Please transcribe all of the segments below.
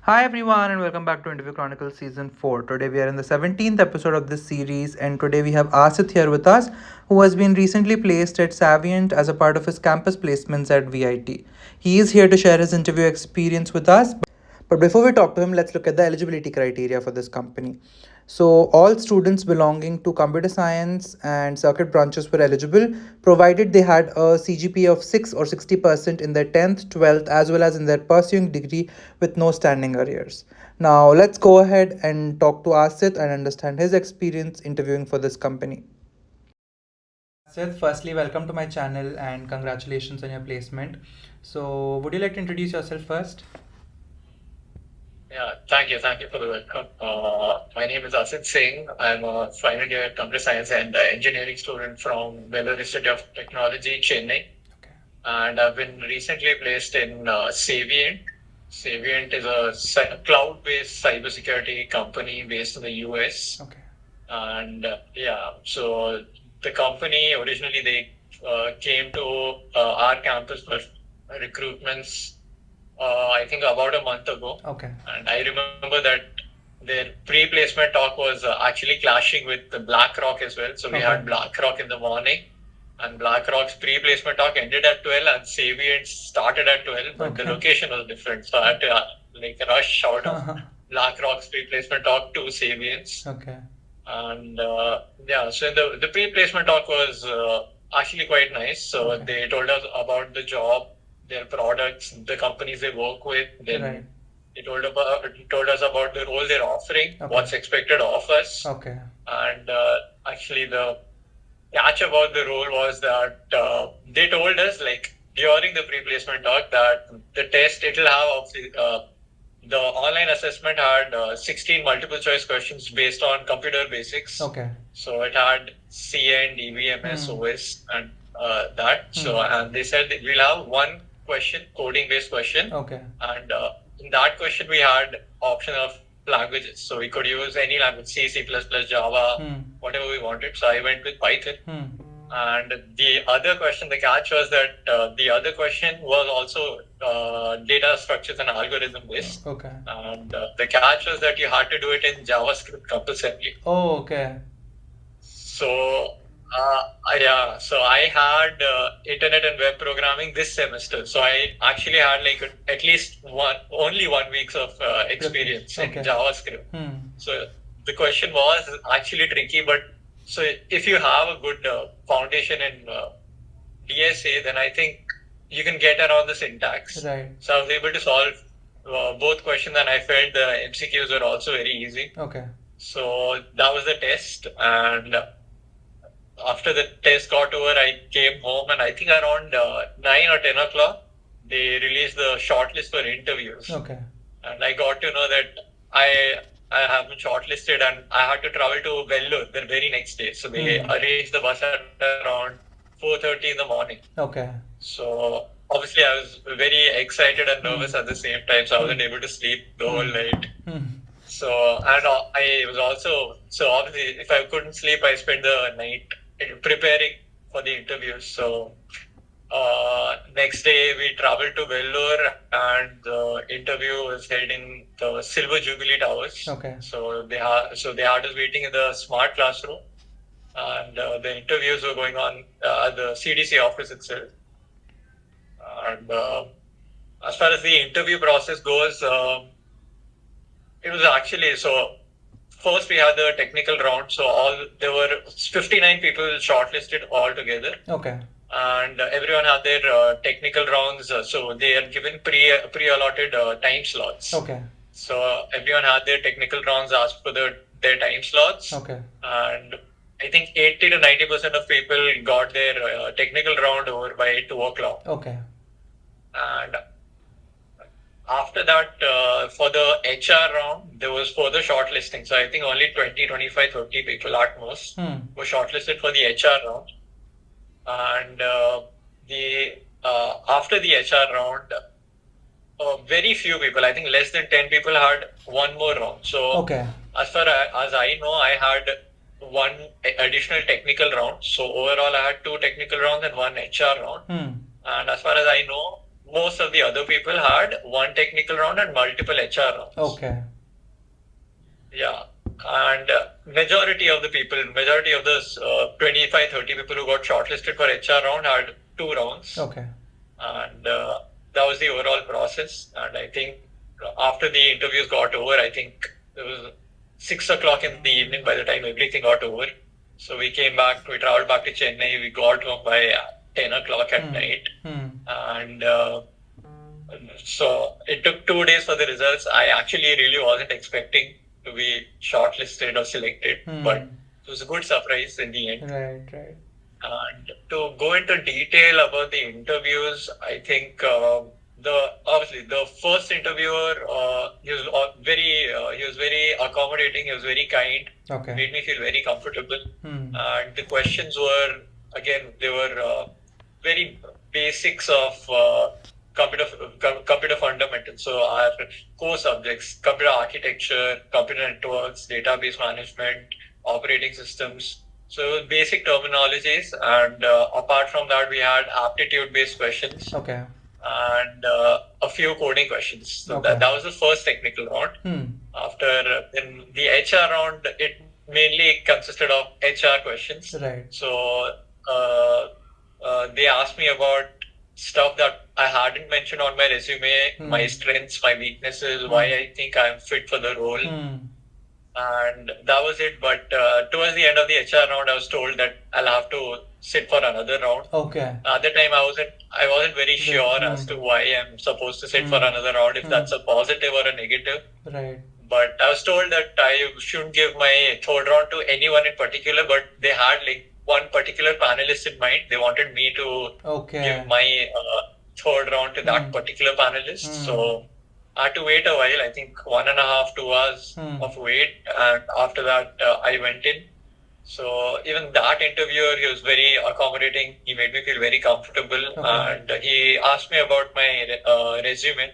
Hi everyone and welcome back to Interview Chronicles Season 4. Today we are in the 17th episode of this series and today we have Asit here with us who has been recently placed at Saviynt as a part of his campus placements at VIT. He is here to share his interview experience with us. But before we talk to him, let's look at the eligibility criteria for this company. So, all students belonging to computer science and circuit branches were eligible, provided they had a CGPA of 6 or 60% in their 10th, 12th, as well as in their pursuing degree with no standing arrears. Now, let's go ahead and talk to Asit and understand his experience interviewing for this company. Asit, firstly, welcome to my channel and congratulations on your placement. So, would you like to introduce yourself first? Yeah, thank you for the welcome. My name is Asit Singh. I'm a final year computer science and engineering student from Vellore Institute of Technology, Chennai. Okay. And I've been recently placed in Saviynt. Saviynt is a cloud-based cybersecurity company based in the US. Okay. And so the company originally they came to our campus for recruitments I think about a month ago. Okay. And I remember that their pre-placement talk was actually clashing with the BlackRock as well. So we had BlackRock in the morning, and BlackRock's pre-placement talk ended at 12, and Saviynt started at 12, but the location was different. So I had to rush out of BlackRock's pre-placement talk to Saviynt's. Okay. And so the pre-placement talk was actually quite nice. So they told us about the job, their products, the companies they work with. Then they told us about the role they're offering, what's expected of us. Okay. And actually, the catch about the role was that they told us, like during the pre-placement talk, that the test it'll have the online assessment had 16 multiple choice questions based on computer basics. Okay. So it had CN, DVMS, OS, and that. So and they said that we'll have one question, coding based question. Okay. And in that question we had option of languages. So we could use any language, C, C++, Java, whatever we wanted. So I went with Python. And the other question, the catch was that the other question was also data structures and algorithm based. Okay. And the catch was that you had to do it in JavaScript compulsively. Oh, okay. So so I had internet and web programming this semester. So I actually had like at least only 1 week of experience in JavaScript. So the question was actually tricky, but so if you have a good foundation in DSA, then I think you can get around the syntax. Right. So I was able to solve both questions, and I felt the MCQs were also very easy. Okay. So that was the test, and after the test got over, I came home, and I think around 9 or 10 o'clock, they released the shortlist for interviews. Okay. And I got to know that I have been shortlisted, and I had to travel to Vellore the very next day. So they arranged the bus at around 4:30 in the morning. Okay. So obviously I was very excited and nervous at the same time. So I wasn't able to sleep the whole night. So and I was also obviously if I couldn't sleep, I spent the night preparing for the interviews. So next day we traveled to Vellore, and the interview was held in the Silver Jubilee Towers. Okay. So they had us waiting in the smart classroom, and the interviews were going on at the CDC office itself. And as far as the interview process goes, it was actually so. First, we had the technical round. So there were 59 people shortlisted altogether. Okay. And everyone had their technical rounds. So they are given pre-allotted time slots. Okay. So everyone had their technical rounds asked for their time slots. Okay. And I think 80 to 90% of people got their technical round over by 2 o'clock. Okay. And after that, for the HR round, there was further shortlisting. So I think only 20, 25, 30 people at most were shortlisted for the HR round. And after the HR round, very few people, I think less than 10 people had one more round. So as far as I know, I had one additional technical round. So overall, I had 2 technical rounds and 1 HR round. And as far as I know, most of the other people had one technical round and multiple HR rounds. Okay. Yeah. And majority of those 25, 30 people who got shortlisted for HR round had 2 rounds. Okay. And that was the overall process. And I think after the interviews got over, I think it was 6 o'clock in the evening by the time everything got over. So we traveled back to Chennai. We got home by 10 o'clock at night. And so it took 2 days for the results. I actually really wasn't expecting to be shortlisted or selected, but it was a good surprise in the end. Right. And to go into detail about the interviews, I think obviously the first interviewer, he was very accommodating. He was very kind. Okay. Made me feel very comfortable. And the questions were, again, they were very basics of computer fundamentals. So our core subjects: computer architecture, computer networks, database management, operating systems. So basic terminologies, and apart from that, we had aptitude-based questions. Okay. And a few coding questions. So Okay. that was the first technical round. After in the HR round, it mainly consisted of HR questions. Right. So they asked me about stuff that I hadn't mentioned on my resume, my strengths, my weaknesses, why I think I'm fit for the role. And that was it. But towards the end of the HR round, I was told that I'll have to sit for another round. Okay. At the time, I wasn't very sure as to why I'm supposed to sit for another round, if that's a positive or a negative. Right. But I was told that I shouldn't give my third round to anyone in particular, but they had like one particular panelist in mind. They wanted me to give my third round to that particular panelist. So I had to wait a while, I think 1.5, 2 hours of wait. And after that, I went in. So even that interviewer, he was very accommodating. He made me feel very comfortable. And he asked me about my resume.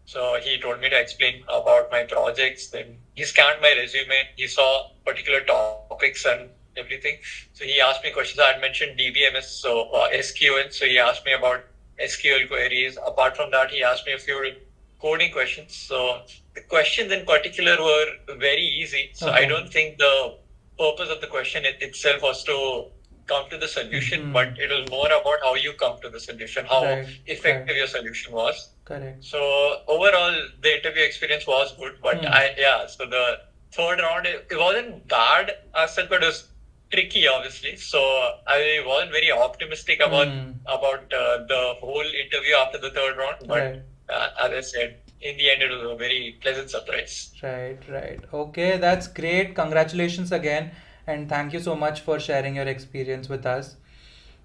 So he told me to explain about my projects. Then he scanned my resume. He saw particular topics and everything. So he asked me questions. I had mentioned DBMS, so SQL. So he asked me about SQL queries. Apart from that, he asked me a few coding questions. So the questions in particular were very easy. So I don't think the purpose of the question itself was to come to the solution, but it was more about how you come to the solution, how effective your solution was. Correct. So overall, the interview experience was good, but so the third round, it wasn't bad as such, but it was tricky, obviously. So I wasn't very optimistic about the whole interview after the third round, but as I said, in the end, it was a very pleasant surprise. Right. Okay, that's great. Congratulations again, and thank you so much for sharing your experience with us.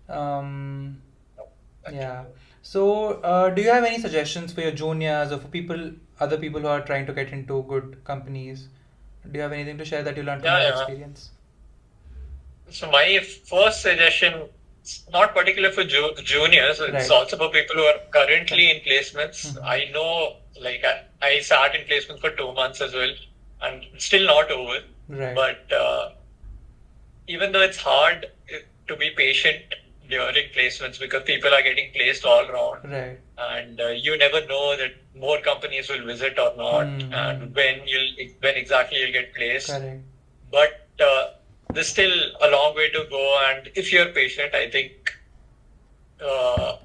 Yeah. So, do you have any suggestions for your juniors or for other people who are trying to get into good companies? Do you have anything to share that you learned from your experience? So my first suggestion, not particular for juniors, it's also for people who are currently in placements. I know, like I sat in placements for 2 months as well, and it's still not over. But even though it's hard to be patient during placements, because people are getting placed all around, and you never know that more companies will visit or not, and when exactly you'll get placed. But there's still a long way to go, and if you're patient, I think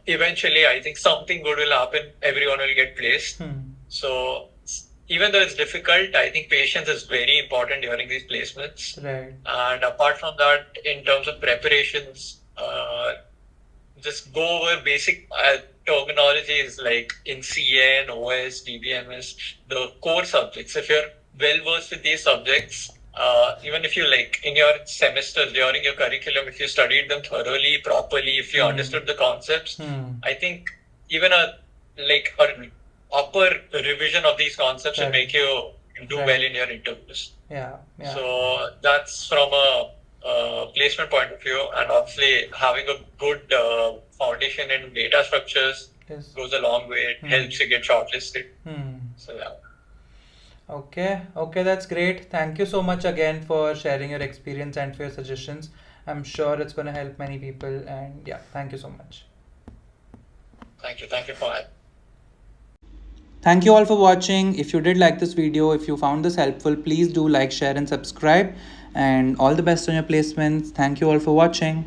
eventually, I think something good will happen. Everyone will get placed. So even though it's difficult, I think patience is very important during these placements. And apart from that, in terms of preparations, just go over basic terminologies like in CN, OS, DBMS, the core subjects. If you're well versed with these subjects, even if you like in your semesters during your curriculum, if you studied them thoroughly, properly, if you understood the concepts, I think even an upper revision of these concepts will make you do well in your interviews. So that's from a placement point of view, and obviously having a good foundation in data structures goes a long way. It helps you get shortlisted. So yeah. Okay, that's great. Thank you so much again for sharing your experience and for your suggestions. I'm sure it's going to help many people, and yeah, thank you so much. Thank you for that. Thank you all for watching. If you did like this video, if you found this helpful, please do like, share, and subscribe. And all the best on your placements. Thank you all for watching.